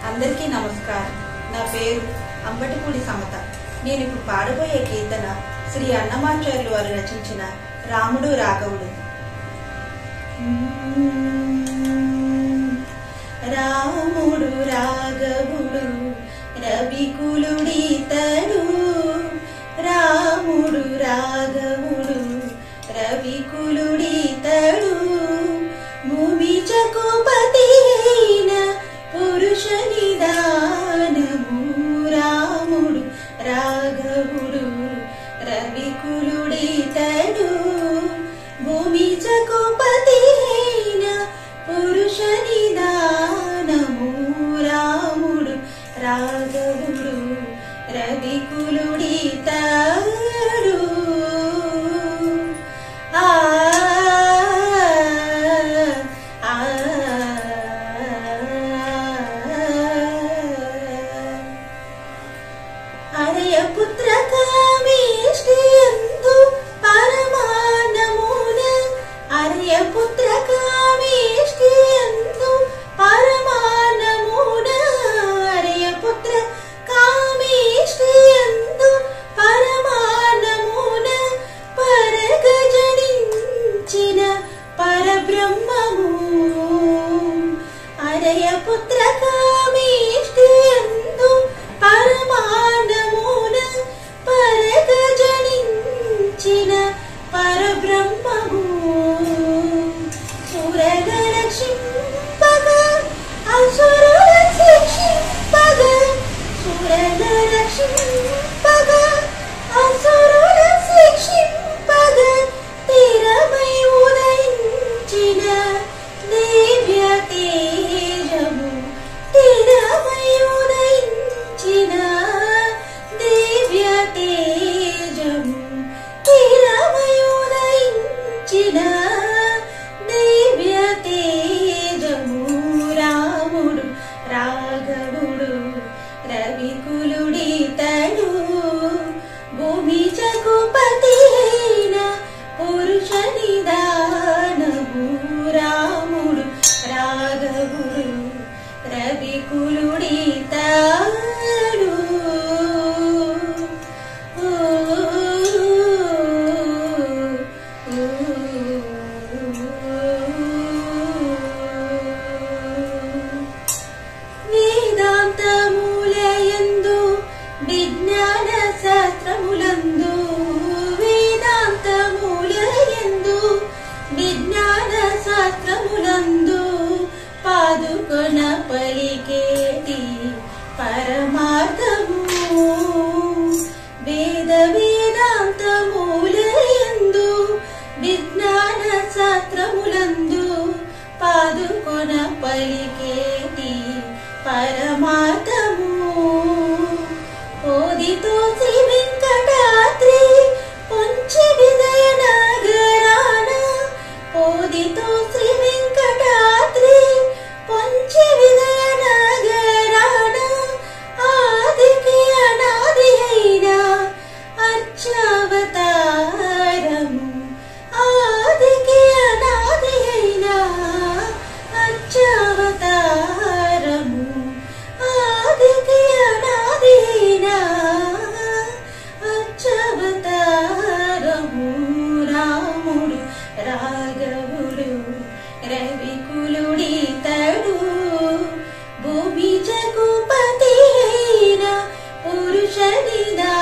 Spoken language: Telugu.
అందరికీ నమస్కారం. నా పేరు అంబటిపూడి సమత. నేను ఇప్పుడు పాడబోయే కీర్తన శ్రీ అన్నమాచార్యులు వారు రచించిన రాముడు రాఘవుడు. రాముడు రాఘవుడు రవికులుడితడు, రాముడు రాఘవుడు రవికులుడితడు, భూమి చకుపతి అయిన పురుష నిదానము. రాముడు రాఘవుడు రవికులుడితడు, భూమి చకుపతి అయిన పురుష నిదానము. రాముడు రాఘవుడు రవికులుడితడు. అరయపుత్ర కామేష్టియందు పరమాన్నమున, అరయపుత్ర కామేష్టియందు పరమాన్నమున, అరయపుత్ర కామేష్టియందు పరమాన్నమున, పరగజనించిన పరబ్రహ్మము. అరయపుత్ర కామేష్టియందు పరమాన్నమున, పరగజనించిన పరబ్రహ్మము. సురల రక్షింపగా అసురుల శిక్షింపగా, సురల రక్షింపగా అసురుల శిక్షింపగా, స్థిరమై ఉదయించిన దివ్య తేజము, స్థిరమై ఉదయించిన దివ్య తేజము, స్థిరమై ఉదయించిన దివ్య తేజము. రాముడు రాఘవుడు రవికులుడితడు, భూమి చకుపతి అయిన పురుష నిదానము. రాముడు రాఘవుడు రవికులుడితడు. వేదాంతములయందు విజ్ఞాన శాస్త్రములందు, వేదాంతములయందు విజ్ఞాన శాస్త్రములందు, పాదుకొన పలికేటి పరమార్థము. వేద వేదాంతములయందు విజ్ఞాన శాస్త్రములందు, పాదుకొన పలికేటి పరమార్థము. ఓదితో శ్రీ వెంకటాద్రి పొంచి విజయ నగరాన, ఓదితో శ్రీ వెంకటాద్రి పొంచి విజయ నగరాన, ఆదికి అనాది అయిన అర్చావతారము, ఆదికి అనాది అయిన అర్చావతారము, ఆదికి అనాది అయిన అర్చావతారము. రాముడు రాఘవుడు రవికులుడితడు, భూమి చకుపతి అయిన పురుష నిదా